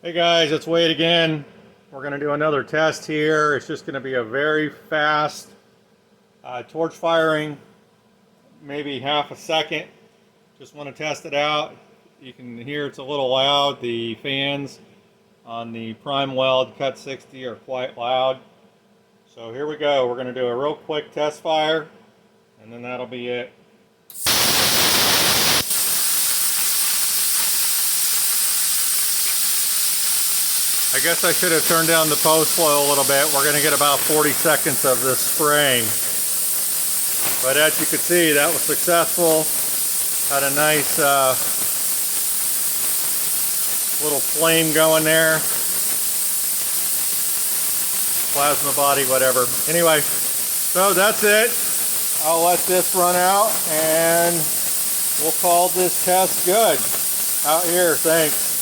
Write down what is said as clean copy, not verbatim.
Hey guys, it's Wade again. We're going to do another test here. It's just going to be a very fast torch firing, maybe half a second. Just want to test it out. You can hear it's a little loud. The fans on the prime weld cut 60 are quite loud. So here we go. We're going to do a real quick test fire and then that'll be it. I guess I should have turned down the post flow a little bit. We're going to get about 40 seconds of this spraying. But as you can see, that was successful. Had a nice little flame going there. Plasma body, whatever. Anyway, so that's it. I'll let this run out and we'll call this test good. Out here, thanks.